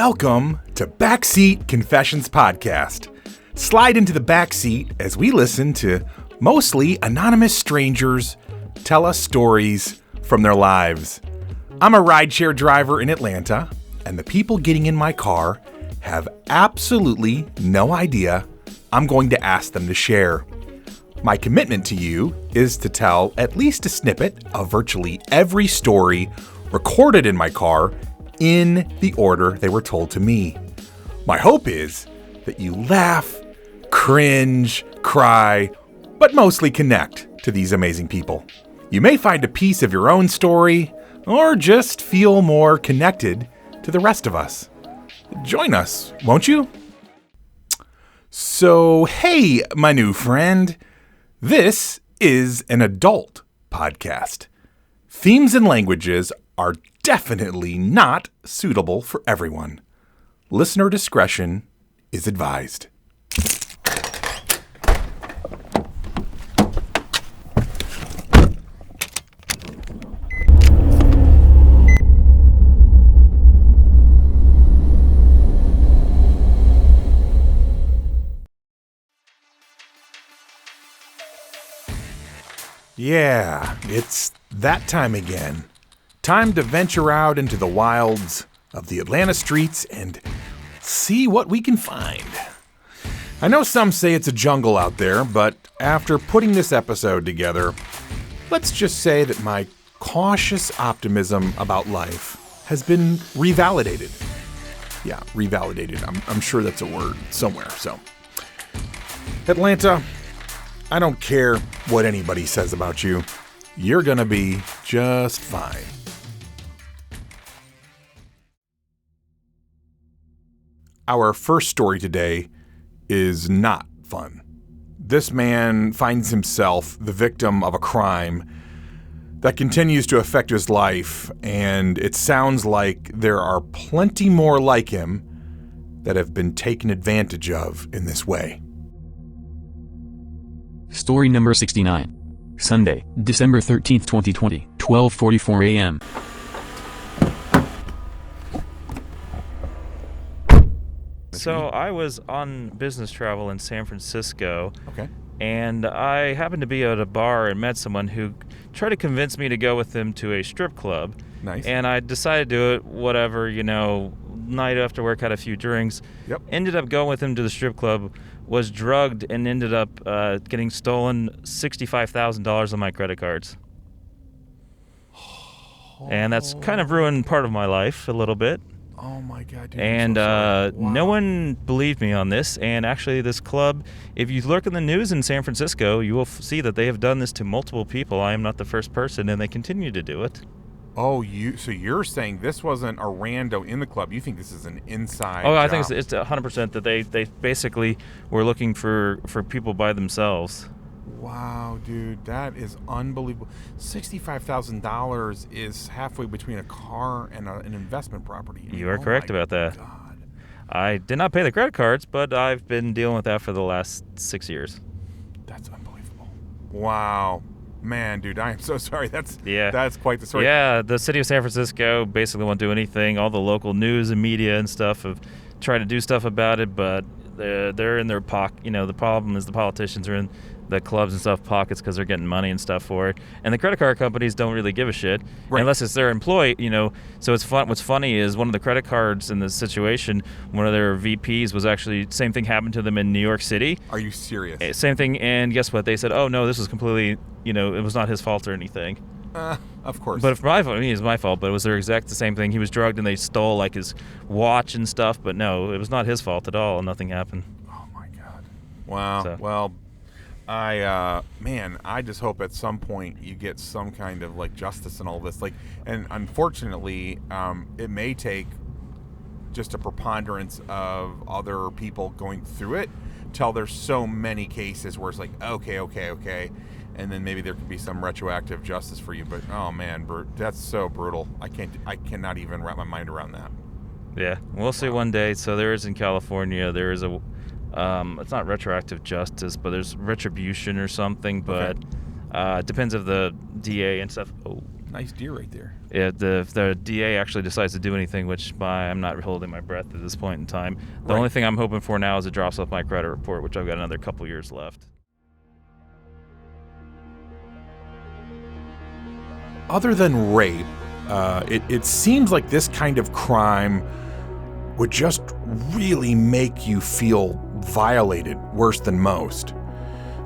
Welcome to Backseat Confessions Podcast. Slide into the backseat as we listen to mostly anonymous strangers tell us stories from their lives. I'm a rideshare driver in Atlanta, and the people getting in my car have absolutely no idea I'm going to ask them to share. My commitment to you is to tell at least a snippet of virtually every story recorded in my car in the order they were told to me. My hope is that you laugh, cringe, cry, but mostly connect to these amazing people. You may find a piece of your own story or just feel more connected to the rest of us. Join us, won't you? So, hey, my new friend. This is an adult podcast. Themes and languages are definitely not suitable for everyone. Listener discretion is advised. Yeah, it's that time again. Time to venture out into the wilds of the Atlanta streets and see what we can find. I know some say it's a jungle out there, but after putting this episode together, let's just say that my cautious optimism about life has been revalidated. Yeah, revalidated. I'm sure that's a word somewhere, so. Atlanta, I don't care what anybody says about you. You're gonna be just fine. Our first story today is not fun. This man finds himself the victim of a crime that continues to affect his life, and it sounds like there are plenty more like him that have been taken advantage of in this way. Story number 69. Sunday, December 13th, 2020, 12:44 a.m. So I was on business travel in San Francisco. Okay. And I happened to be at a bar and met someone who tried to convince me to go with him to a strip club. Nice. And I decided to do it, whatever, night after work, had a few drinks. Yep. Ended up going with him to the strip club, was drugged, and ended up getting stolen $65,000 on my credit cards. And that's kind of ruined part of my life a little bit. Oh my God, dude. And I'm so sorry. Wow. No one believed me on this. And actually, this club, if you look in the news in San Francisco, you will see that they have done this to multiple people. I am not the first person, and they continue to do it. Oh, so you're saying this wasn't a rando in the club? You think this is an inside Oh, I job? think it's 100% that they basically were looking for people by themselves. Wow, dude, that is unbelievable. $65,000 is halfway between a car and an investment property. You are correct about that. God. I did not pay the credit cards, but I've been dealing with that for the last 6 years. That's unbelievable. Wow. Man, dude, I am so sorry. That's quite the story. Yeah, the city of San Francisco basically won't do anything. All the local news and media and stuff have tried to do stuff about it, but they're in their pocket. The problem is the politicians are in the clubs and stuff pockets because they're getting money and stuff for it, and the credit card companies don't really give a shit unless it's their employee. So it's fun. What's funny is one of the credit cards in this situation, one of their VPs was actually same thing happened to them in New York City. Are you serious? Same thing, and guess what? They said, "Oh no, this was completely, it was not his fault or anything." Of course. But it was my fault. But it was their exact the same thing. He was drugged and they stole like his watch and stuff. But no, it was not his fault at all. Nothing happened. Oh my God. Wow. So. Well. I just hope at some point you get some kind of justice in all this. And unfortunately, it may take just a preponderance of other people going through it till there's so many cases where it's okay. And then maybe there could be some retroactive justice for you. But oh man, that's so brutal. I cannot even wrap my mind around that. Yeah, we'll see one day. So there is in California, there is a it's not retroactive justice, but there's retribution or something, but it depends if the DA and stuff. Oh, Nice deer right there. If the DA actually decides to do anything, which I'm not holding my breath at this point in time. The only thing I'm hoping for now is it drops off my credit report, which I've got another couple years left. Other than rape, it seems like this kind of crime would just really make you feel violated worse than most.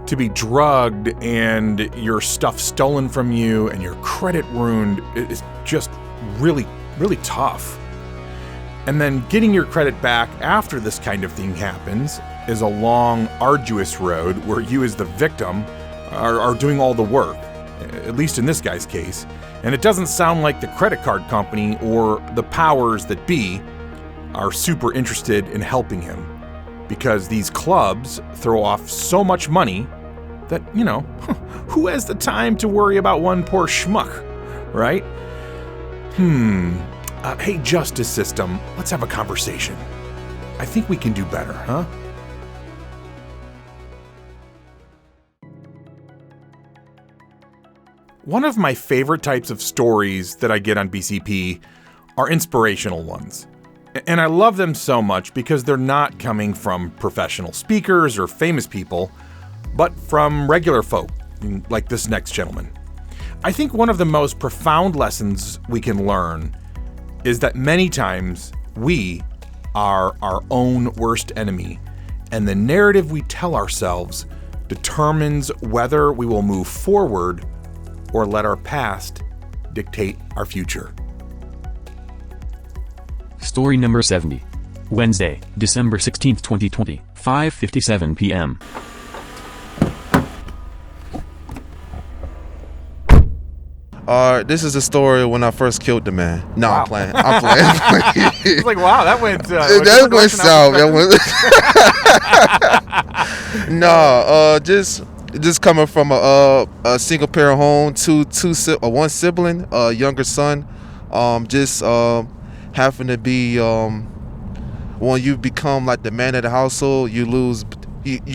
To be drugged and your stuff stolen from you and your credit ruined is just really, really tough. And then getting your credit back after this kind of thing happens is a long, arduous road where you as the victim are doing all the work, at least in this guy's case. And it doesn't sound like the credit card company or the powers that be are super interested in helping him, because these clubs throw off so much money that, who has the time to worry about one poor schmuck, right? Hey, justice system, let's have a conversation. I think we can do better, huh? One of my favorite types of stories that I get on BCP are inspirational ones. And I love them so much because they're not coming from professional speakers or famous people, but from regular folk, like this next gentleman. I think one of the most profound lessons we can learn is that many times we are our own worst enemy, and the narrative we tell ourselves determines whether we will move forward or let our past dictate our future. Story number 70. Wednesday, December 16th, 2020, 5:57 p.m. This is the story when I first killed the man. No, Wow. I'm playing. It's like, wow, that went that went south. No, just coming from a single parent home, one sibling, a younger son. Having to be when you become like the man of the household, you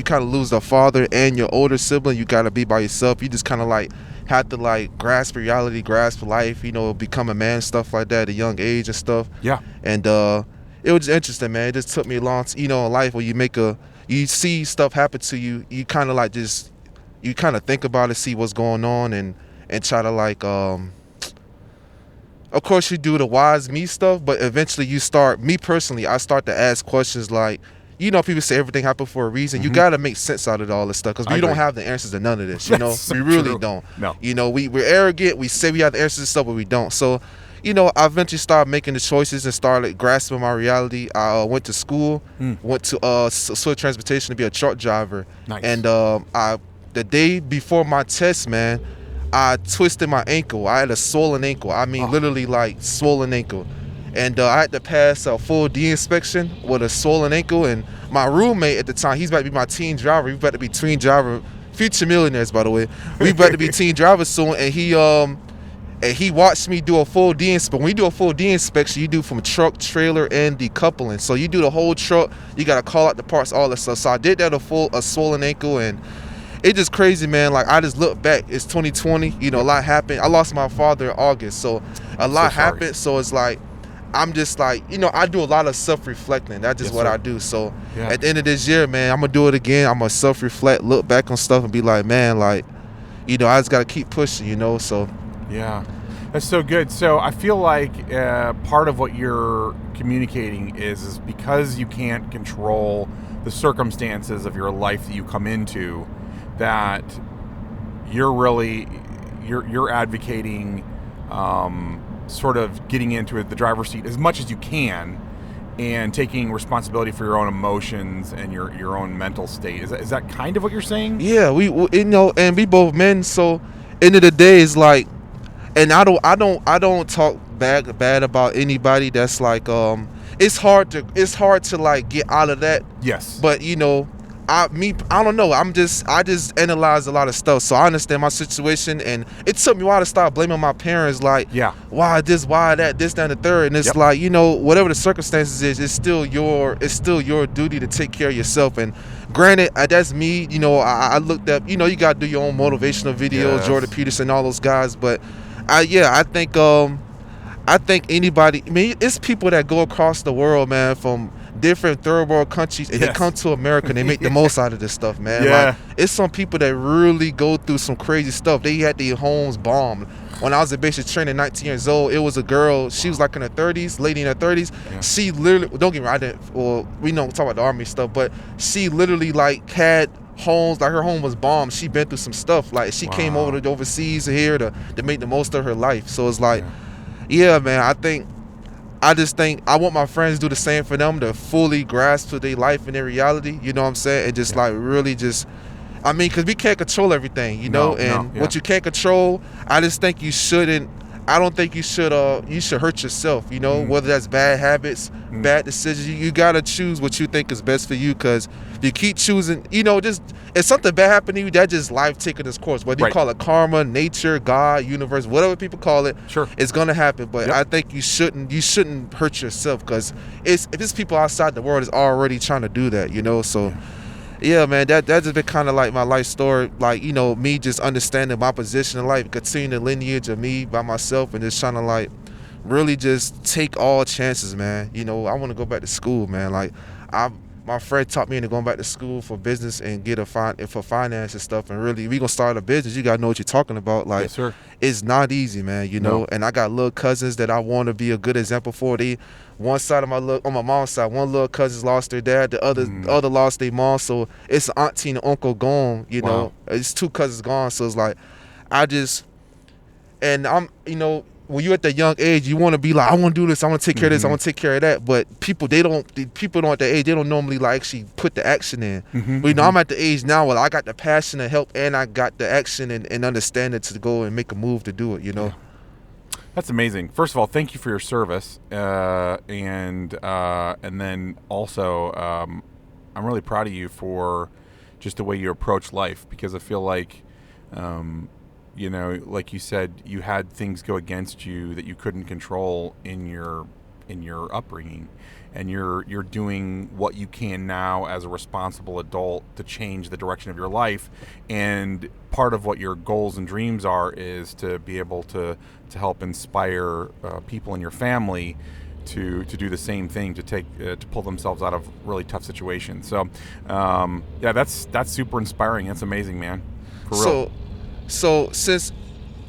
kind of lose the father and your older sibling. You got to be by yourself. You just kind of like have to like grasp reality, grasp life, become a man, stuff like that at a young age and stuff. Yeah. And it was interesting, man. It just took me a long, in life where you see stuff happen to you. You kind of like you kind of think about it, see what's going on, and try to like, of course you do the wise me stuff, but eventually I start to ask questions like, people say everything happened for a reason. You got to make sense out of all this stuff, because we don't have the answers to none of this. That's We so really true. don't. No. We're arrogant. We say we have the answers to stuff, but we don't. So, I eventually started making the choices and started grasping my reality. I went to school, went to Swift Transportation to be a truck driver. Nice. And the day before my test, man, I twisted my ankle. I had a swollen ankle. I mean, literally like swollen ankle. And I had to pass a full D inspection with a swollen ankle. And my roommate at the time, he's about to be my team driver. He's about to be team driver. Future millionaires, by the way. We about to be team drivers soon. And he watched me do a full D inspection. When you do a full D inspection, you do from truck, trailer, and decoupling. So you do the whole truck. You got to call out the parts, all that stuff. So I did that a swollen ankle, and it's just crazy, man. Like, I just look back. It's 2020. A lot happened. I lost my father in August, so a lot happened. So it's like, I'm just like, I do a lot of self-reflecting. That's just what I do. So at the end of this year, man, I'm gonna do it again. I'm gonna self-reflect, look back on stuff, and be like, man, like, I just gotta keep pushing. So yeah, that's so good. So I feel like part of what you're communicating is because you can't control the circumstances of your life that you come into, that you're advocating sort of getting into the driver's seat as much as you can and taking responsibility for your own emotions and your own mental state. Is that kind of what you're saying? Yeah, and we both men. So end of the day is like, and I don't talk bad about anybody that's like, it's hard to like get out of that. Yes. But I don't know. I just analyze a lot of stuff, so I understand my situation, and it took me a while to start blaming my parents. Like, why this, why that, this, that, and the third. And it's like, whatever the circumstances is, it's still your duty to take care of yourself. And granted, that's me. I looked up. You gotta do your own motivational videos, Jordan Peterson, all those guys. But I think anybody. I mean, it's people that go across the world, man, from different third world countries, and they come to America and they make the most out of this stuff, man. Yeah. Like, it's some people that really go through some crazy stuff. They had their homes bombed. When I was at basic training, 19 years old, it was a girl. She was like in her 30s, lady in her 30s. Yeah. She literally, don't get me wrong, I didn't. Well, we don't talk about the army stuff, but she literally like had homes, like her home was bombed. She been through some stuff. Like, she came over to overseas here to make the most of her life. So it's like, yeah, man, I just think I want my friends to do the same for them, to fully grasp to their life and their reality, you know what I'm saying? And just like really just, I mean, because we can't control everything, you know? What you can't control, I just think you shouldn't, I don't think you should hurt yourself, you know? Whether that's bad habits, bad decisions, you got to choose what you think is best for you, because if you keep choosing, you know, just, if something bad happened to you, that's just life taking its course. Whether you call it karma, nature, God, universe, whatever people call it, it's gonna happen. But I think you shouldn't hurt yourself, because if it's people outside the world is already trying to do that, you know. So yeah, man, that just been kind of like my life story, like, you know, me just understanding my position in life, continuing the lineage of me by myself, and just trying to like really just take all chances, man. You know, I want to go back to school, man. Like, my friend taught me into going back to school for business and get for finance and stuff. And really, we gonna start a business, you gotta know what you're talking about. Like, it's not easy, man. You know. And I got little cousins that I want to be a good example for. They, one side of on my mom's side, one little cousin lost their dad, the other lost their mom. So it's auntie and uncle gone. You know, it's two cousins gone. So it's like, I'm, you know, when you're at that young age, you want to be like, I want to do this, I want to take care of this, I want to take care of that. But people don't at that age, they don't normally like actually put the action in. But, you know, I'm at the age now where I got the passion to help, and I got the action and understanding to go and make a move to do it, you know. Yeah. That's amazing. First of all, thank you for your service. And then also, I'm really proud of you for just the way you approach life, because I feel like, you know, like you said, you had things go against you that you couldn't control in your upbringing, and you're doing what you can now as a responsible adult to change the direction of your life. And part of what your goals and dreams are is to be able to help inspire people in your family to do the same thing, to pull themselves out of really tough situations. So yeah, that's super inspiring. That's amazing, man. For real. So since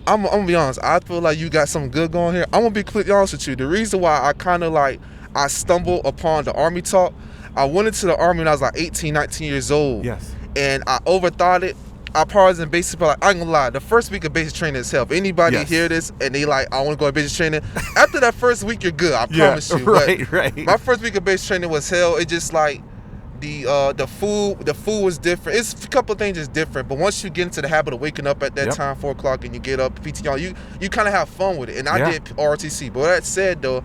I'm gonna be honest, I feel like you got something good going here. I'm gonna be completely honest with you. The reason why I kind of like, I stumbled upon the Army talk, I went into the Army when I was like 18, 19 years old. Yes. And I overthought it. I probably was in basic, but like, I ain't gonna lie, the first week of basic training is hell. If anybody hear this and they like, I want to go to basic training, after that first week you're good, I promise you. Right. My first week of basic training was hell. It just like, the food was different. It's a couple of things is different, but once you get into the habit of waking up at that time, 4 o'clock, and you get up PTR, you kind of have fun with it. And I did ROTC. But that said, though,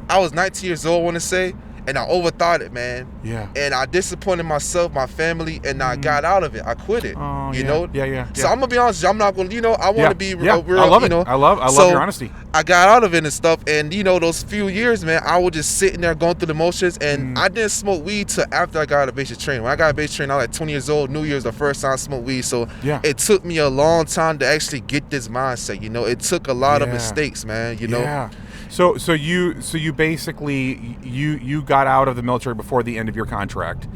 I was 19 years old, I want to say, and I overthought it, man. Yeah. And I disappointed myself, my family, and I got out of it. I quit it. You know? Yeah. So I'm gonna be honest with you, I'm not gonna, you know, I want to be real. I love you know? it. I love your honesty. I got out of it and stuff, and you know, those few years, man, I was just sitting there going through the motions, and I didn't smoke weed till after I got out of basic training. When I got out of basic training, I was like 20 years old. New Year's the first time I smoked weed, so it took me a long time to actually get this mindset. You know, it took a lot of mistakes, man. You know. Yeah. So you basically you got out of the military before the end of your contract,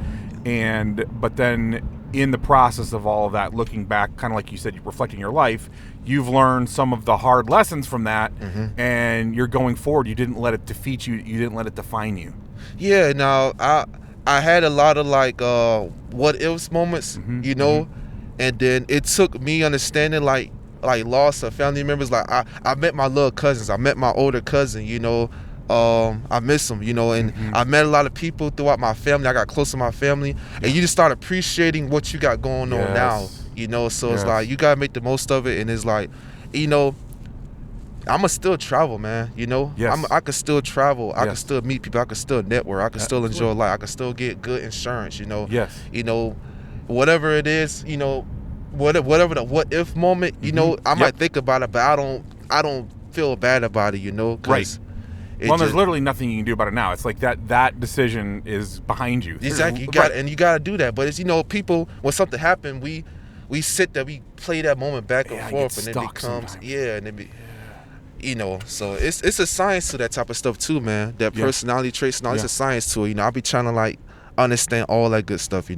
but then in the process of all of that, looking back, kind of like you said, reflecting your life, you've learned some of the hard lessons from that, and you're going forward. You didn't let it defeat you. You didn't let it define you. Yeah. Now I had a lot of like what ifs moments, you know, and then it took me understanding like loss of family members. Like I met my little cousins. I met my older cousin, you know. I miss them, you know, and I met a lot of people throughout my family. I got close to my family, and you just start appreciating what you got going on now, you know. So it's like you gotta make the most of it, and it's like, you know, I'ma still travel, man. You know, I could still travel. I could still meet people. I could still network. I could still enjoy life. I could still get good insurance. You know, you know, whatever it is, you know, whatever the what if moment, you know, I might think about it, but I don't feel bad about it, you know, cause there's literally nothing you can do about it now. It's like that decision is behind you. Exactly. You got to do that. But it's, you know, people, when something happened, we sit there, we play that moment back and forth, and it becomes, So it's a science to that type of stuff too, man. That personality traits and all, it's a science to it. I'll be trying to like understand all that good stuff,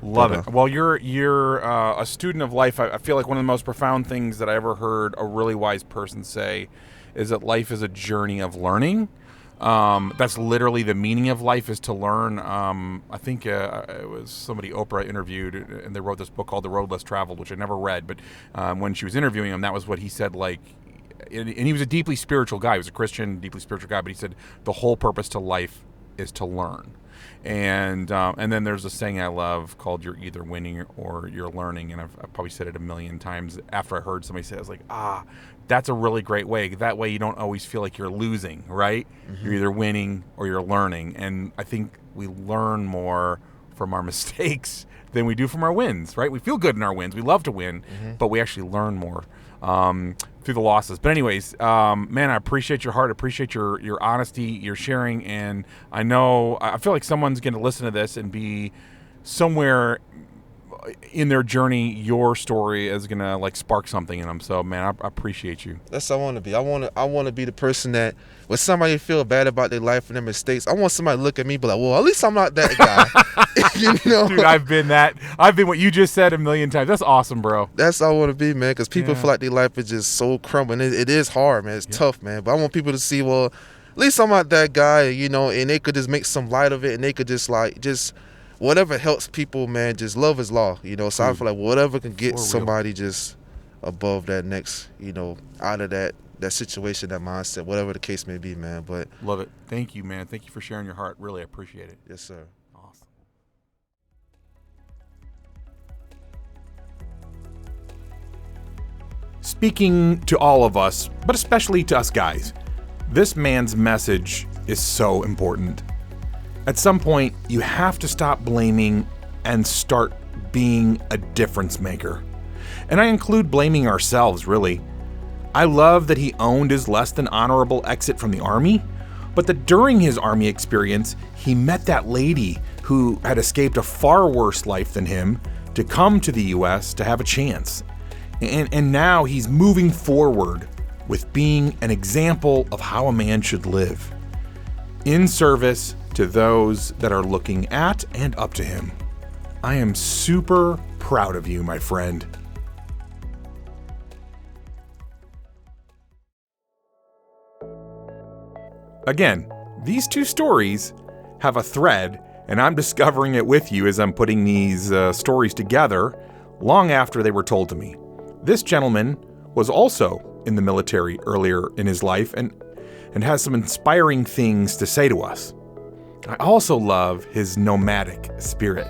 Love it. Well, you're a student of life. I feel like one of the most profound things that I ever heard a really wise person say is that life is a journey of learning. That's literally the meaning of life, is to learn. I think it was somebody Oprah interviewed, and they wrote this book called The Road Less Traveled, which I never read, but when she was interviewing him, that was what he said. Like, and he was a deeply spiritual guy. He was a Christian, deeply spiritual guy, but he said the whole purpose to life is to learn. And then there's a saying I love called "You're either winning or you're learning," and I've probably said it a million times. After I heard somebody say it, I was like, that's a really great way. That way you don't always feel like you're losing, right? Mm-hmm. You're either winning or you're learning. And I think we learn more from our mistakes than we do from our wins, right? We feel good in our wins. We love to win, but we actually learn more through the losses. But anyways, man, I appreciate your heart. I appreciate your honesty, your sharing. And I feel like someone's going to listen to this and be somewhere in their journey. Your story is going to like spark something in them. So, man, I appreciate you. That's what I want to be. I want to be the person that when somebody feel bad about their life and their mistakes, I want somebody to look at me and be like, well, at least I'm not that guy. Dude, I've been that. I've been what you just said a million times. That's awesome, bro. That's how I want to be, man, because people feel like their life is just so crumbling. It is hard, man. It's tough, man. But I want people to see, well, at least I'm not that guy, and they could just make some light of it, and they could just whatever helps people, man, just love is law, So I feel like whatever can get somebody just above that next, out of that situation, that mindset, whatever the case may be, man. But love it. Thank you, man. Thank you for sharing your heart. Really appreciate it. Yes, sir. Awesome. Speaking to all of us, but especially to us guys, this man's message is so important. At some point, you have to stop blaming and start being a difference maker. And I include blaming ourselves, really. I love that he owned his less than honorable exit from the Army, but that during his Army experience, he met that lady who had escaped a far worse life than him to come to the U.S. to have a chance. And now he's moving forward with being an example of how a man should live, in service to those that are looking at and up to him. I am super proud of you, my friend. Again, these two stories have a thread, and I'm discovering it with you as I'm putting these stories together long after they were told to me. This gentleman was also in the military earlier in his life and has some inspiring things to say to us. I also love his nomadic spirit.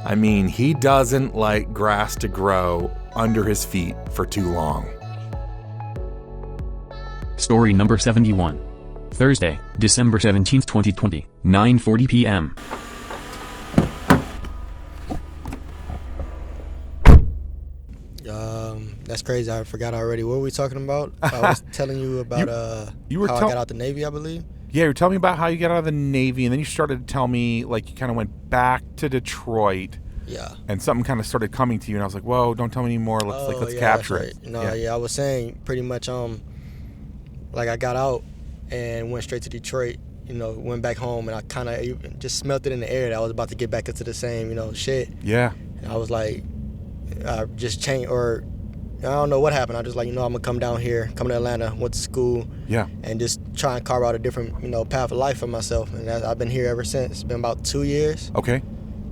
I mean, he doesn't like grass to grow under his feet for too long. Story number 71. Thursday, December 17th, 2020, 9:40 p.m. That's crazy. I forgot already. What were we talking about? I was telling you about how I got out the Navy, I believe. Yeah, you were telling me about how you got out of the Navy, and then you started to tell me, like, you kind of went back to Detroit. Yeah. And something kind of started coming to you, and I was like, whoa, don't tell me anymore. Let's capture right. it. No, I was saying pretty much, like, I got out and went straight to Detroit, went back home, and I kind of just smelt it in the air that I was about to get back into the same, shit. Yeah. And I was like, I just changed, or I don't know what happened. I just like, I'm going to come down here, come to Atlanta, went to school. Yeah. And just try and carve out a different, path of life for myself. And I've been here ever since. It's been about 2 years. Okay.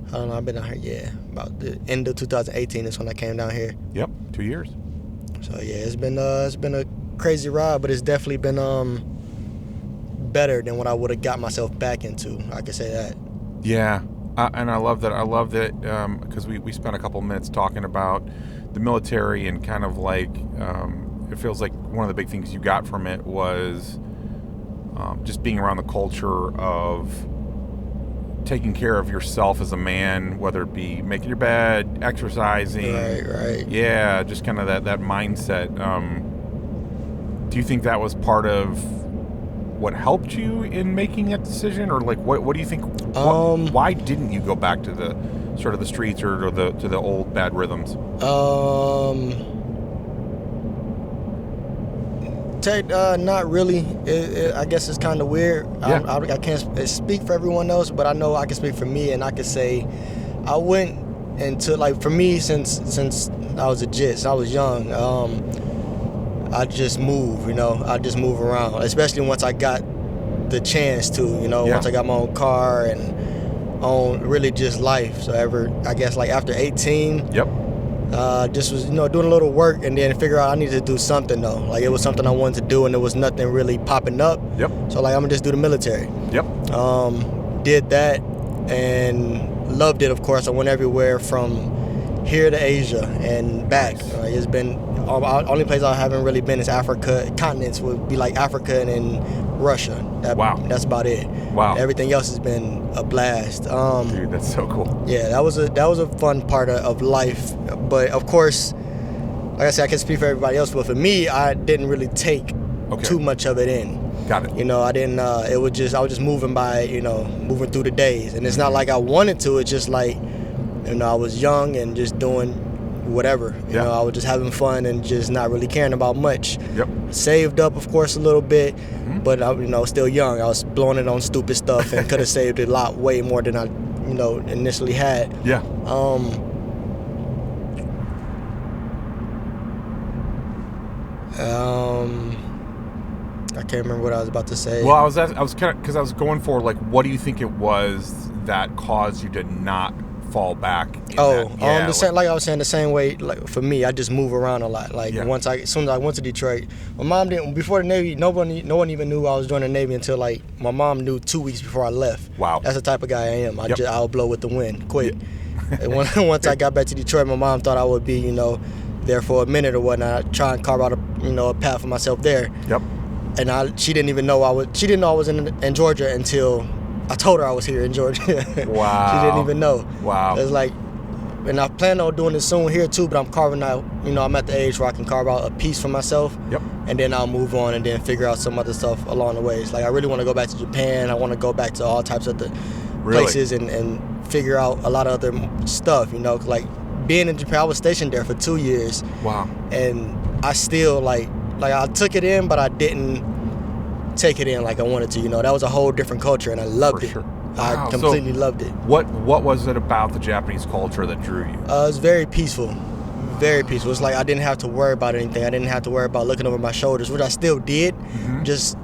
I don't know. I've been down here, about the end of 2018 is when I came down here. Yep, 2 years. So, yeah, it's been a crazy ride, but it's definitely been better than what I would have got myself back into. I can say that. Yeah. And I love that. I love that because we spent a couple minutes talking about the military and kind of like it feels like one of the big things you got from it was just being around the culture of taking care of yourself as a man, whether it be making your bed, exercising. Right. Yeah, just kind of that mindset. Do you think that was part of what helped you in making that decision, or like what do you think? Why didn't you go back to the sort of the streets or to the old protect? Not really. I guess it's kind of weird. Yeah. I can't speak for everyone else, but I know I can speak for me, and I can say I went into, like, for me, since I was a jit, since I was young, I just move, I just move around, especially once I got the chance to, once I got my own car and own really just life. So I guess like after 18, just was, doing a little work and then figure out I needed to do something though. Like it was something I wanted to do and there was nothing really popping up. So like I'm gonna just do the military. Did that and loved it, of course. I went everywhere from here to Asia and back. It's been, only place I haven't really been is Africa. Continents would be like Africa and then Russia. That's about it. Everything else has been a blast. Dude, that's so cool. Yeah, that was a fun part of life. But of course, like I said, I can speak for everybody else, but for me, I didn't really take too much of it in. Got it. I didn't. I was just moving by. Moving through the days, and it's not like I wanted to. It's just like, I was young and just doing whatever. I was just having fun and just not really caring about much. Saved up, of course, a little bit, but I, still young. I was blowing it on stupid stuff and could have saved a lot, way more than I, initially had. I can't remember what I was about to say. Well, I was kind of, because I was going for, like, what do you think it was that caused you to not fall back in like I was saying, the same way, like for me, I just move around a lot. Like as soon as I went to Detroit, my mom didn't, before the Navy, no one even knew I was joining the Navy until like my mom knew 2 weeks before I left. That's the type of guy I am. I'll blow with the wind quick. And once I got back to Detroit, my mom thought I would be, there for a minute or whatnot, try and carve out a path for myself there. And she didn't even know she didn't know I was in Georgia until I told her I was here in Georgia. She didn't even know. It's like, and I plan on doing this soon here too, but I'm carving out, I'm at the age where I can carve out a piece for myself. And then I'll move on and then figure out some other stuff along the way. It's like, I really want to go back to Japan. I want to go back to all types of the places and figure out a lot of other stuff, like being in Japan, I was stationed there for 2 years. And I still like I took it in, but I didn't take it in like I wanted to. That was a whole different culture, and I loved it. I completely loved it. What was it about the Japanese culture that drew you? It was very peaceful. Very peaceful. It's like I didn't have to worry about anything. I didn't have to worry about looking over my shoulders, which I still did. Just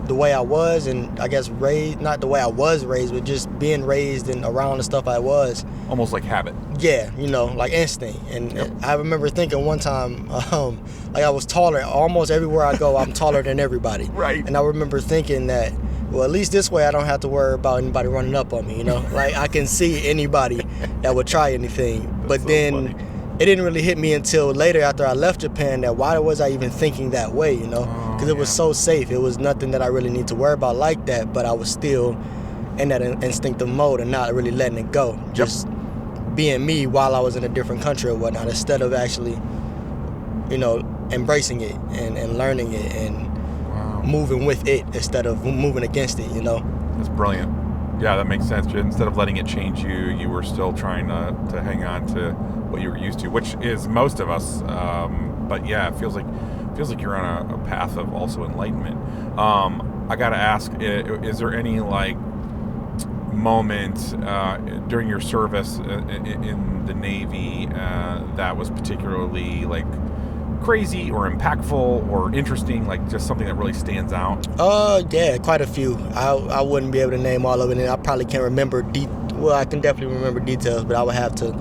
the way I was, and I guess raised, not the way I was raised, but just being raised and around the stuff I was. Almost like habit. Yeah, like instinct. And I remember thinking one time, like I was taller. Almost everywhere I go, I'm taller than everybody. And I remember thinking that, well, at least this way I don't have to worry about anybody running up on me, Like I can see anybody that would try anything. But then it didn't really hit me until later after I left Japan that why was I even thinking that way, Because it was so safe. It was nothing that I really need to worry about like that, but I was still in that instinctive mode and not really letting it go. Just being me while I was in a different country or whatnot, instead of actually, embracing it and learning it and moving with it instead of moving against it, That's brilliant. Yeah, that makes sense. Instead of letting it change you, you were still trying to hang on to what you were used to, which is most of us. But yeah, it feels like you're on a path of also enlightenment. I gotta ask, is there any like moment during your service in the Navy that was particularly like crazy or impactful or interesting, like just something that really stands out? Yeah, quite a few. I wouldn't be able to name all of it, and I probably can't remember I can definitely remember details, but I would have to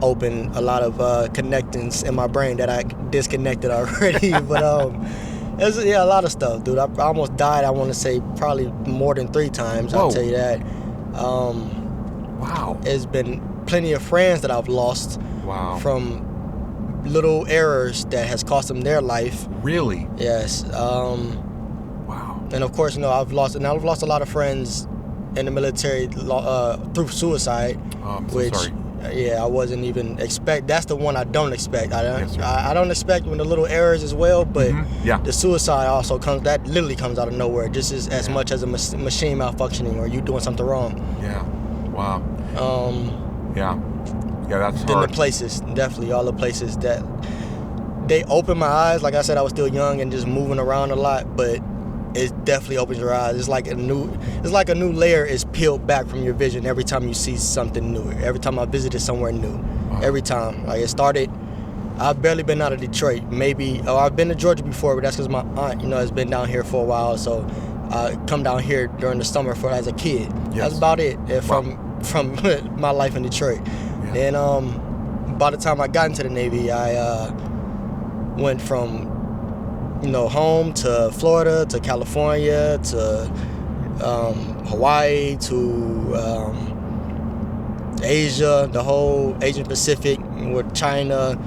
open a lot of connectings in my brain that I disconnected already. But there's a lot of stuff, dude. I almost died, I want to say probably more than 3 times. Whoa. I'll tell you that. Wow. There's been plenty of friends that I've lost from little errors that has cost them their life. Really? Yes. Wow. And of course, I've lost a lot of friends in the military through suicide. Oh, I'm so which, sorry. Yeah, I wasn't even expect. That's the one I don't expect. I don't expect when the little errors as well, but the suicide also comes. That literally comes out of nowhere, just as much as a machine malfunctioning or you doing something wrong. Yeah. Wow. Yeah, that's then hard. the places, definitely all the places that they opened my eyes. Like I said, I was still young and just moving around a lot, but it definitely opens your eyes. It's like a new layer is peeled back from your vision every time you see something new. Every time I visited somewhere new, every time. Like it started. I've barely been out of Detroit. I've been to Georgia before, but that's because my aunt, has been down here for a while. So I come down here during the summer as a kid. Yes. That's about it from my life in Detroit. Yeah. And by the time I got into the Navy, I went from home to Florida to California to Hawaii to Asia, the whole Asian Pacific with China,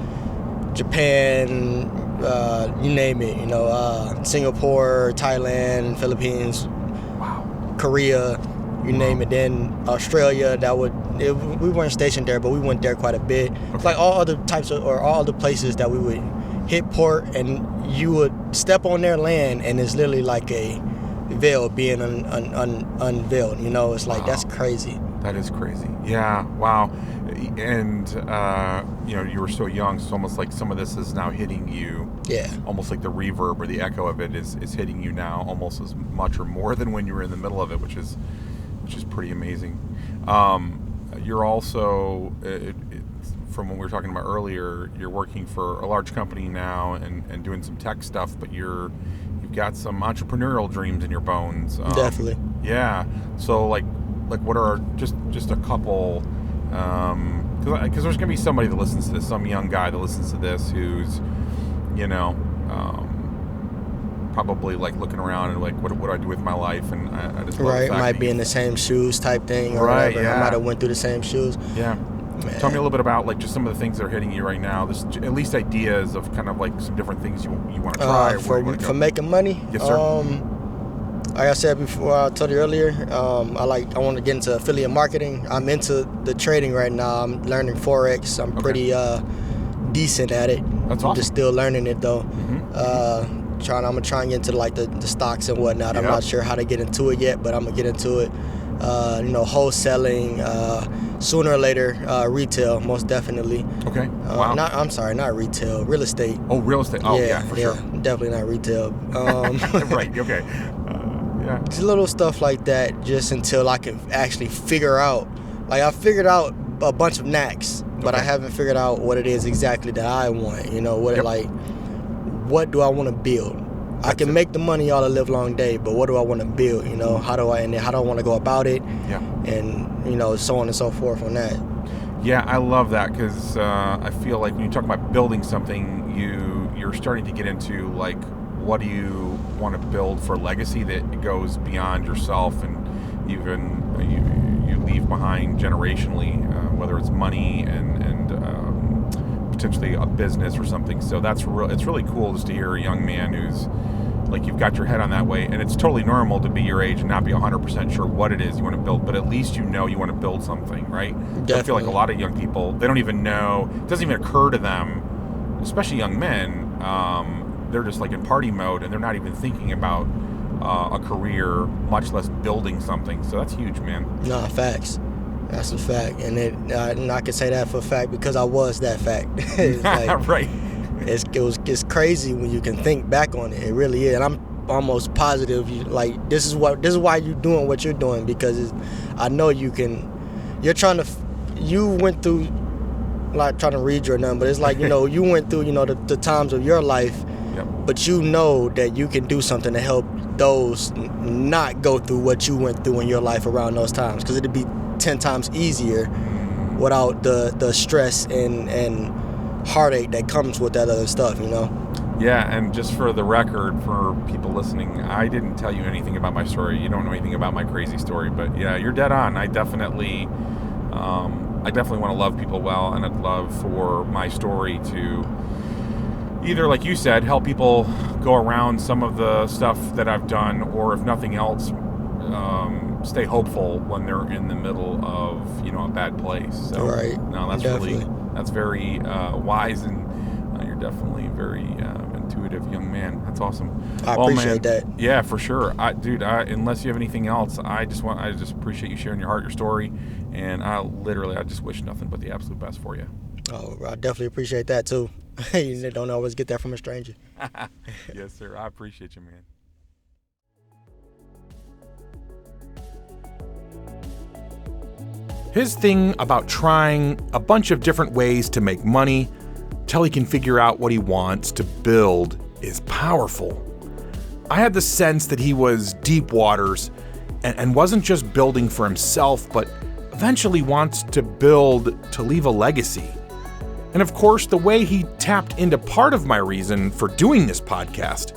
Japan, you name it, Singapore, Thailand, Philippines, Korea, you name it. Then Australia, we weren't stationed there, but we went there quite a bit. Okay. It's like all other places that we would hit port, and you would step on their land, and it's literally like a veil being unveiled. It's like, that's crazy. That is crazy. Yeah. Wow. And you were so young, so it's almost like some of this is now hitting you. Yeah. Almost like the reverb or the echo of it is hitting you now, almost as much or more than when you were in the middle of it, which is pretty amazing. You're also, from what we were talking about earlier, you're working for a large company now and doing some tech stuff, but you've got some entrepreneurial dreams in your bones. Definitely. Yeah. So like what are just a couple? Because there's gonna be somebody that listens to this, some young guy that listens to this who's, probably like looking around and like, what do I do with my life? And I just love the fact might be in the same shoes type thing, or whatever. Yeah. I might have went through the same shoes. Yeah. Man. Tell me a little bit about like just some of the things that are hitting you right now. Just at least ideas of kind of like some different things you want to try. For making money. Yes, sir. Like I said before, I told you earlier, I want to get into affiliate marketing. I'm into the trading right now. I'm learning Forex. I'm pretty decent at it. That's awesome. I'm just still learning it though. Mm-hmm. I'm gonna try and get into like the stocks and whatnot. Yeah. I'm not sure how to get into it yet, but I'm gonna get into it. Wholesaling, sooner or later, retail, most definitely. Okay. Wow. Not retail, real estate. Oh, real estate. Oh, yeah, for sure. Definitely not retail. Right. Okay. Yeah. Just little stuff like that, just until I can actually figure out. Like I figured out a bunch of knacks, but I haven't figured out what it is exactly that I want. What do I want to build? I can make the money all the live long day, but what do I want to build? How do I want to go about it? Yeah. And so on and so forth on that. Yeah, I love that because I feel like when you talk about building something, you're starting to get into like, what do you want to build for legacy that goes beyond yourself and even you leave behind generationally, whether it's money and potentially a business or something. So it's really cool just to hear a young man who's like, you've got your head on that way, and it's totally normal to be your age and not be 100% sure what it is you want to build, but at least you want to build something, right? Definitely. I feel like a lot of young people, they don't even know, it doesn't even occur to them, especially young men, they're just like in party mode and they're not even thinking about a career, much less building something. So that's huge, man. No, facts. That's a fact, and I can say that for a fact because I was that fact. Right. It's crazy when you can think back on it. It really is, and I'm almost positive. This is why you're doing what you're doing, because I know you can. You went through, like, trying to read your number, but it's like you went through the times of your life, yep. But you know that you can do something to help those not go through what you went through in your life around those times, because it'd be 10 times easier without the stress and heartache that comes with that other stuff, Yeah, and just for the record, for people listening, I didn't tell you anything about my story. You don't know anything about my crazy story, but yeah, you're dead on. I definitely want to love people well, and I'd love for my story to either, like you said, help people go around some of the stuff that I've done, or if nothing else, stay hopeful when they're in the middle of a bad place. So, right. No, that's very wise, and you're definitely very intuitive young man. That's awesome. I appreciate that. Yeah, for sure. Unless you have anything else, I just appreciate you sharing your heart, your story, and I just wish nothing but the absolute best for you. Oh, I definitely appreciate that too. You don't always get that from a stranger. Yes, sir. I appreciate you, man. His thing about trying a bunch of different ways to make money till he can figure out what he wants to build is powerful. I had the sense that he was deep waters and wasn't just building for himself, but eventually wants to build to leave a legacy. And of course, the way he tapped into part of my reason for doing this podcast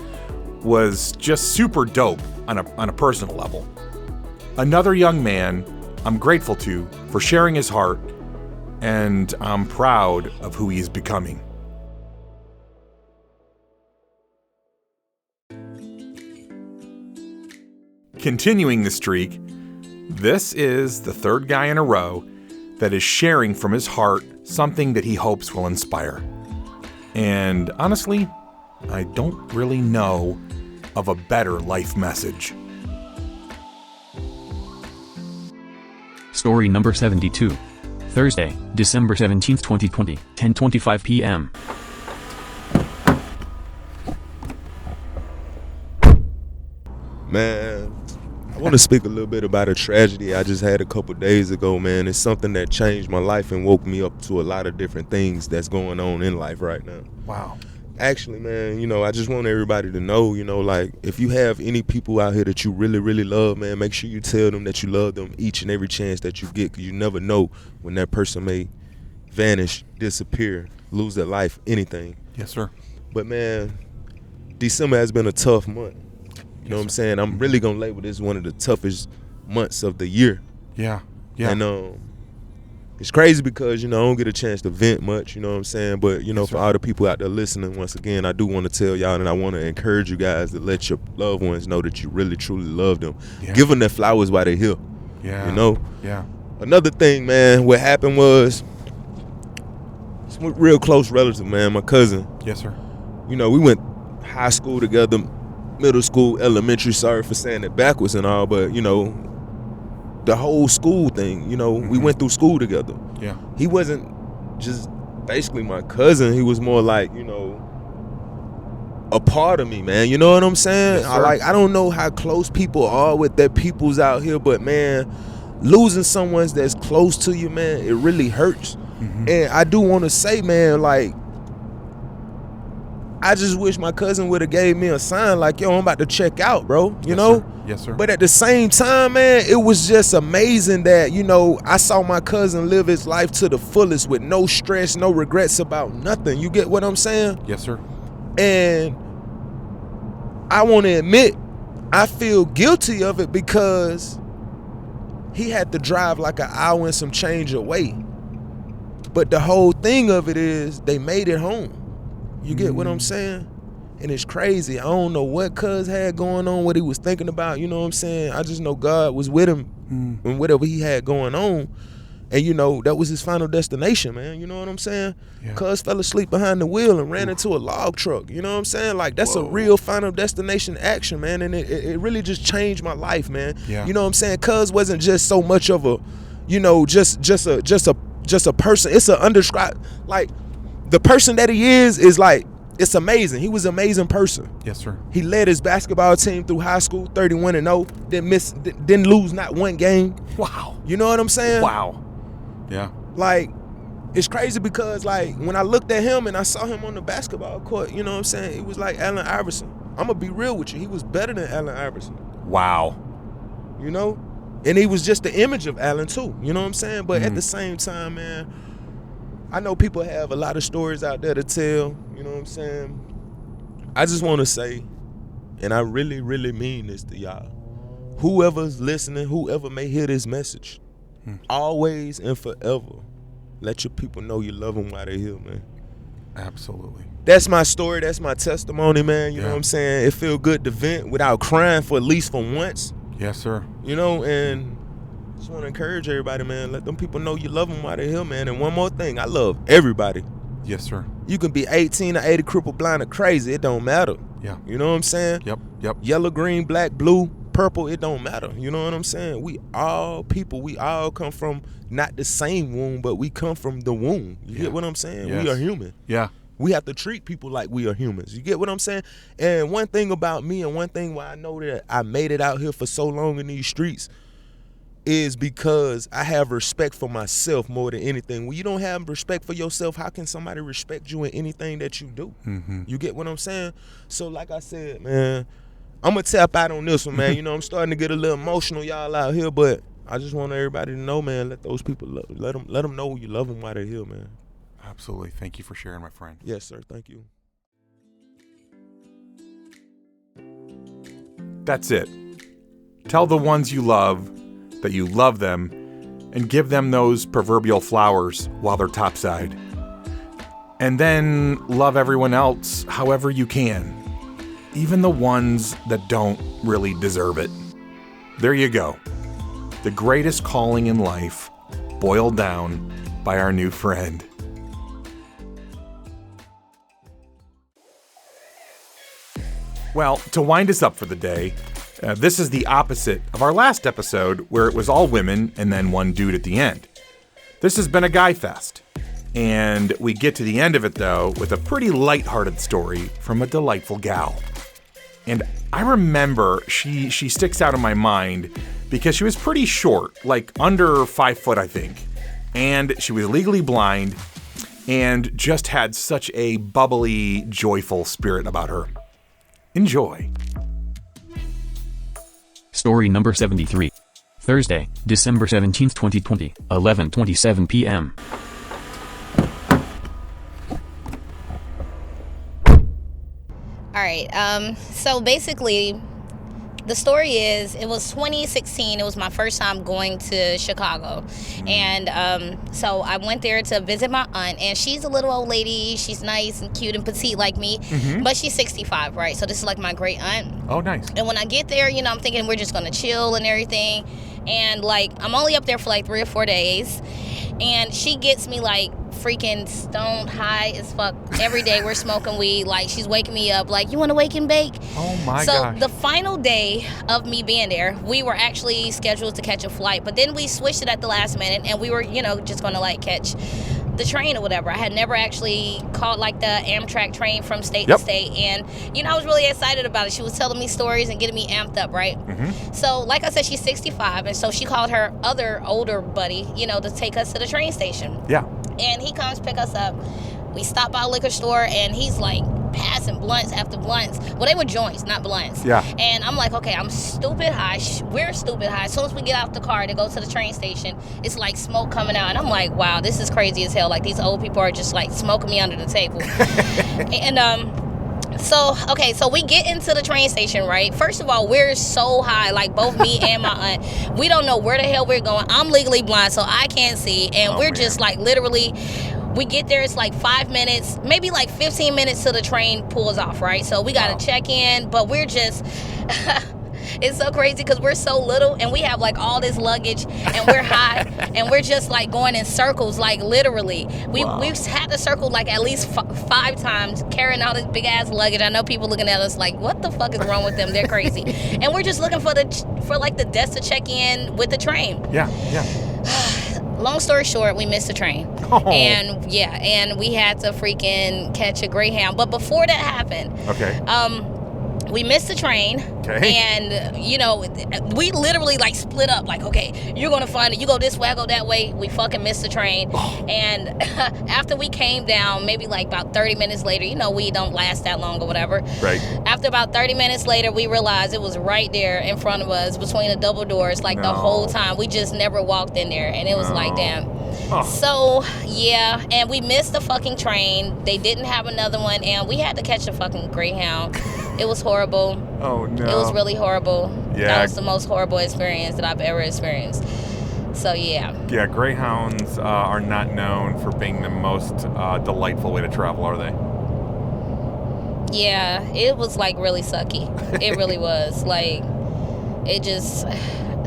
was just super dope on a personal level. Another young man I'm grateful to for sharing his heart, and I'm proud of who he is becoming. Continuing the streak, this is the third guy in a row that is sharing from his heart something that he hopes will inspire. And honestly, I don't really know of a better life message. Story number 72. Thursday, December 17th, 2020, 10:25 p.m. Man, I want to speak a little bit about a tragedy I just had a couple days ago, man. It's something that changed my life and woke me up to a lot of different things that's going on in life right now. Wow. Actually, man, I just want everybody to know, like, if you have any people out here that you really, really love, man, make sure you tell them that you love them each and every chance that you get, because you never know when that person may vanish, disappear, lose their life, anything. Yes, sir. But, man, December has been a tough month. You know what I'm saying? I'm really going to label this one of the toughest months of the year. Yeah. And it's crazy because, I don't get a chance to vent much, you know what I'm saying? But, for all the people out there listening, once again, I do want to tell y'all, and I want to encourage you guys to let your loved ones know that you really, truly love them. Yeah. Give them their flowers while they're here. Yeah. Yeah. Another thing, man, what happened was, some real close relative, man, my cousin. Yes, sir. We went high school together, middle school, elementary, sorry for saying it backwards and all, but, the whole school thing, we went through school together. Yeah. He wasn't just basically my cousin. He was more like, a part of me, man. You know what I'm saying? Yes, sir. I don't know how close people are with their peoples out here, but, man, losing someone that's close to you, man, it really hurts. Mm-hmm. And I do want to say, man, I just wish my cousin would have gave me a sign like, yo, I'm about to check out, bro, you know? Sir. Yes, sir. But at the same time, man, it was just amazing that, I saw my cousin live his life to the fullest with no stress, no regrets about nothing. You get what I'm saying? Yes, sir. And I want to admit, I feel guilty of it because he had to drive like an hour and some change away. But the whole thing of it is they made it home. You get what I'm saying? And it's crazy. I don't know what cuz had going on, what he was thinking about, you know what I'm saying? I just know God was with him and whatever he had going on. And, that was his final destination, man. You know what I'm saying? Yeah. Cuz fell asleep behind the wheel and ran into a log truck. You know what I'm saying? That's a real final destination action, man. And it really just changed my life, man. Yeah. You know what I'm saying? Cuz wasn't just so much of a, just a person. It's an undescribed, the person that he is it's amazing. He was an amazing person. Yes, sir. He led his basketball team through high school, 31-0. Didn't lose not one game. Wow. You know what I'm saying? Wow. Yeah. It's crazy because when I looked at him and I saw him on the basketball court, you know what I'm saying? It was like Allen Iverson. I'm gonna be real with you. He was better than Allen Iverson. Wow. And he was just the image of Allen too. You know what I'm saying? But at the same time, man, I know people have a lot of stories out there to tell, you know what I'm saying? I just want to say, and I really, really mean this to y'all, whoever's listening, whoever may hear this message, always and forever, let your people know you love them while they're here, man. Absolutely. That's my story. That's my testimony, man. You know what I'm saying? It feel good to vent without crying for at least for once. Yes, sir. And just want to encourage everybody, man. Let them people know you love them while they're here, man. And one more thing, I love everybody. Yes, sir. You can be 18 or 80, crippled, blind, or crazy. It don't matter. Yeah. You know what I'm saying? Yep. Yellow, green, black, blue, purple, it don't matter. You know what I'm saying? We all people. We all come from not the same womb, but we come from the womb. You get what I'm saying? Yes. We are human. Yeah. We have to treat people like we are humans. You get what I'm saying? And one thing about me, and one thing why I know that I made it out here for so long in these streets, is because I have respect for myself more than anything. When you don't have respect for yourself, how can somebody respect you in anything that you do? Mm-hmm. You get what I'm saying? So like I said, man, I'm going to tap out on this one, man. You know, I'm starting to get a little emotional, y'all out here, but I just want everybody to know, man, let those people let them know you love them while they're here, man. Absolutely. Thank you for sharing, my friend. Yes, sir. Thank you. That's it. Tell the ones you love that you love them, and give them those proverbial flowers while they're topside. And then love everyone else however you can, even the ones that don't really deserve it. There you go. The greatest calling in life, boiled down by our new friend. Well, to wind us up for the day, this is the opposite of our last episode where it was all women and then one dude at the end. This has been a guy fest. And we get to the end of it, though, with a pretty lighthearted story from a delightful gal. And I remember she sticks out in my mind because she was pretty short, like under 5 foot, I think. And she was legally blind and just had such a bubbly, joyful spirit about her. Enjoy. Story number 73. Thursday, December 17th, 2020, 11:27 p.m. Alright, so basically, the story is, it was 2016, it was my first time going to Chicago, and so I went there to visit my aunt, and she's a little old lady, she's nice and cute and petite like me, but she's 65, right, so this is like my great aunt. Oh, nice. And when I get there, you know, I'm thinking we're just gonna chill and everything, and like, I'm only up there for like 3 or 4 days, and she gets me like freaking stoned high as fuck every day. We're smoking weed, like she's waking me up like, you want to wake and bake? Oh my So gosh. the final day of me being there, we were actually scheduled to catch a flight, but then we switched it at the last minute, and we were, you know, just gonna like catch the train or whatever. I had never actually caught like the Amtrak train from state to state, and you know, I was really excited about it. She was telling me stories and getting me amped up, right? So like I said, she's 65, and so she called her other older buddy, you know, to take us to the train station. Yeah. And he comes pick us up. We stop by a liquor store, and he's like passing blunts after blunts. Well, they were joints, not blunts. Yeah. And I'm like, okay, I'm stupid high. We're stupid high. As soon as we get out the car to go to the train station, it's like smoke coming out. And I'm like, wow, this is crazy as hell. Like, these old people are just like smoking me under the table. So we get into the train station, right? First of all, we're so high, like both me and my aunt. We don't know where the hell we're going. I'm legally blind, so I can't see. And we're just like literally, we get there, it's like 5 minutes, maybe like 15 minutes till the train pulls off, right? So we got to check in, but we're just... It's so crazy because we're so little and we have like all this luggage and we're high and we're just like going in circles, like literally. We've had to circle like at least 5 times carrying all this big ass luggage. I know people looking at us like, what the fuck is wrong with them? They're crazy. And we're just looking for like the desk to check in with the train. Yeah. Long story short, we missed the train. Oh. And we had to freaking catch a Greyhound. But before that happened, we missed the train, and you know, we literally like split up, like, okay, you're gonna find it, you go this way, I go that way. We fucking missed the train. And after we came down, maybe like about 30 minutes later, you know, we don't last that long or whatever, right? After about 30 minutes later, we realized it was right there in front of us between the double doors, like the whole time. We just never walked in there, and it was like, damn. So yeah, and we missed the fucking train. They didn't have another one, and we had to catch a fucking Greyhound. It was horrible. Oh no. It was really horrible. Yeah. That was the most horrible experience that I've ever experienced. So yeah. Yeah, Greyhounds are not known for being the most delightful way to travel, are they? Yeah, it was like really sucky. It really was. Like, it just...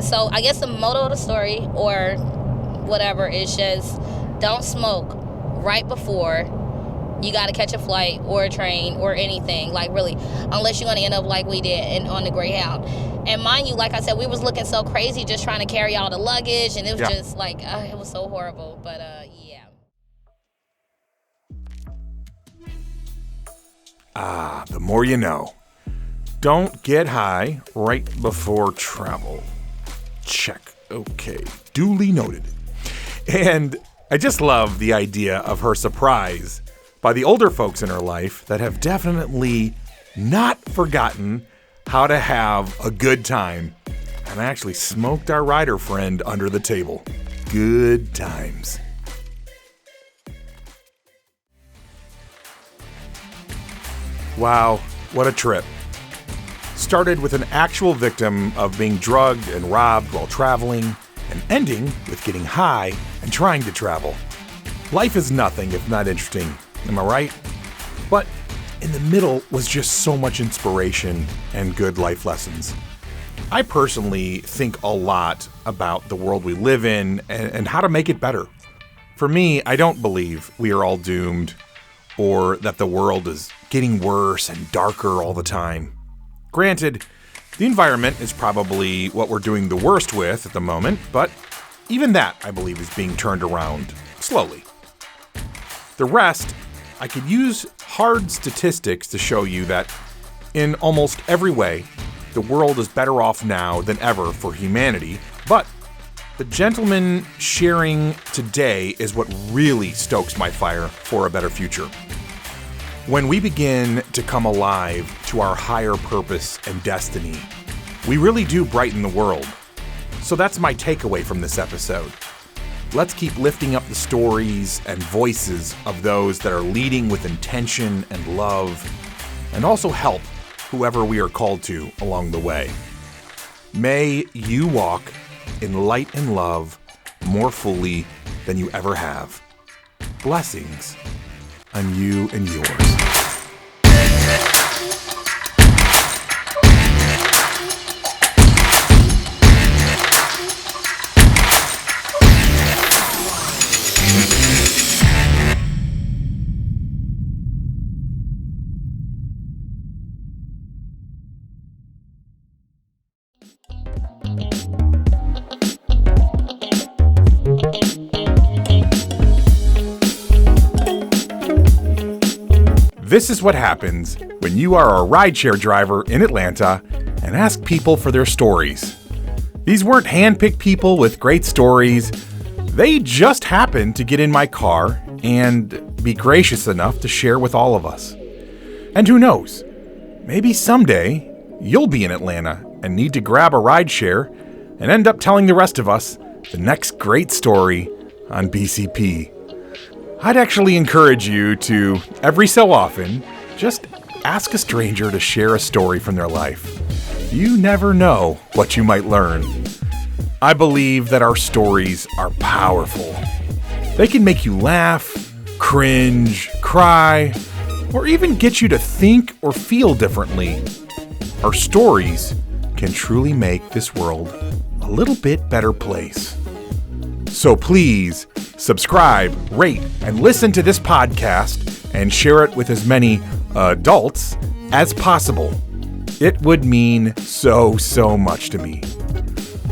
So I guess the motto of the story or whatever is just don't smoke right before you got to catch a flight or a train or anything, like really, unless you're going to end up like we did on the Greyhound. And mind you, like I said, we was looking so crazy just trying to carry all the luggage, and it was just like, it was so horrible. But yeah. The more you know. Don't get high right before travel. Check. Okay. Duly noted. And I just love the idea of her surprise by the older folks in her life that have definitely not forgotten how to have a good time. And I actually smoked our rider friend under the table. Good times. Wow, what a trip. Started with an actual victim of being drugged and robbed while traveling, and ending with getting high and trying to travel. Life is nothing if not interesting, am I right? But in the middle was just so much inspiration and good life lessons. I personally think a lot about the world we live in and how to make it better. For me, I don't believe we are all doomed or that the world is getting worse and darker all the time. Granted, the environment is probably what we're doing the worst with at the moment, but even that, I believe, is being turned around slowly. The rest, I could use hard statistics to show you that in almost every way, the world is better off now than ever for humanity, but the gentleman sharing today is what really stokes my fire for a better future. When we begin to come alive to our higher purpose and destiny, we really do brighten the world. So that's my takeaway from this episode. Let's keep lifting up the stories and voices of those that are leading with intention and love, and also help whoever we are called to along the way. May you walk in light and love more fully than you ever have. Blessings on you and yours. This is what happens when you are a rideshare driver in Atlanta and ask people for their stories. These weren't handpicked people with great stories. They just happened to get in my car and be gracious enough to share with all of us. And who knows, maybe someday you'll be in Atlanta and need to grab a rideshare and end up telling the rest of us the next great story on BCP. I'd actually encourage you to, every so often, just ask a stranger to share a story from their life. You never know what you might learn. I believe that our stories are powerful. They can make you laugh, cringe, cry, or even get you to think or feel differently. Our stories can truly make this world a little bit better place. So please, subscribe, rate, and listen to this podcast and share it with as many adults as possible. It would mean so much to me.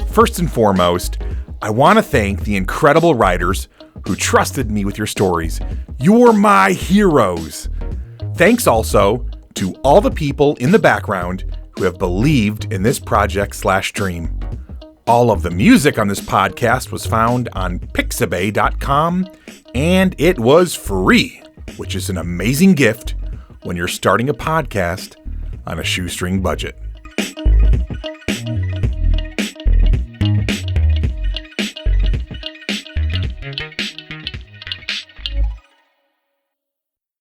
First and foremost, I want to thank the incredible writers who trusted me with your stories. You're my heroes. Thanks also to all the people in the background who have believed in this project/dream. All of the music on this podcast was found on pixabay.com, and it was free, which is an amazing gift when you're starting a podcast on a shoestring budget.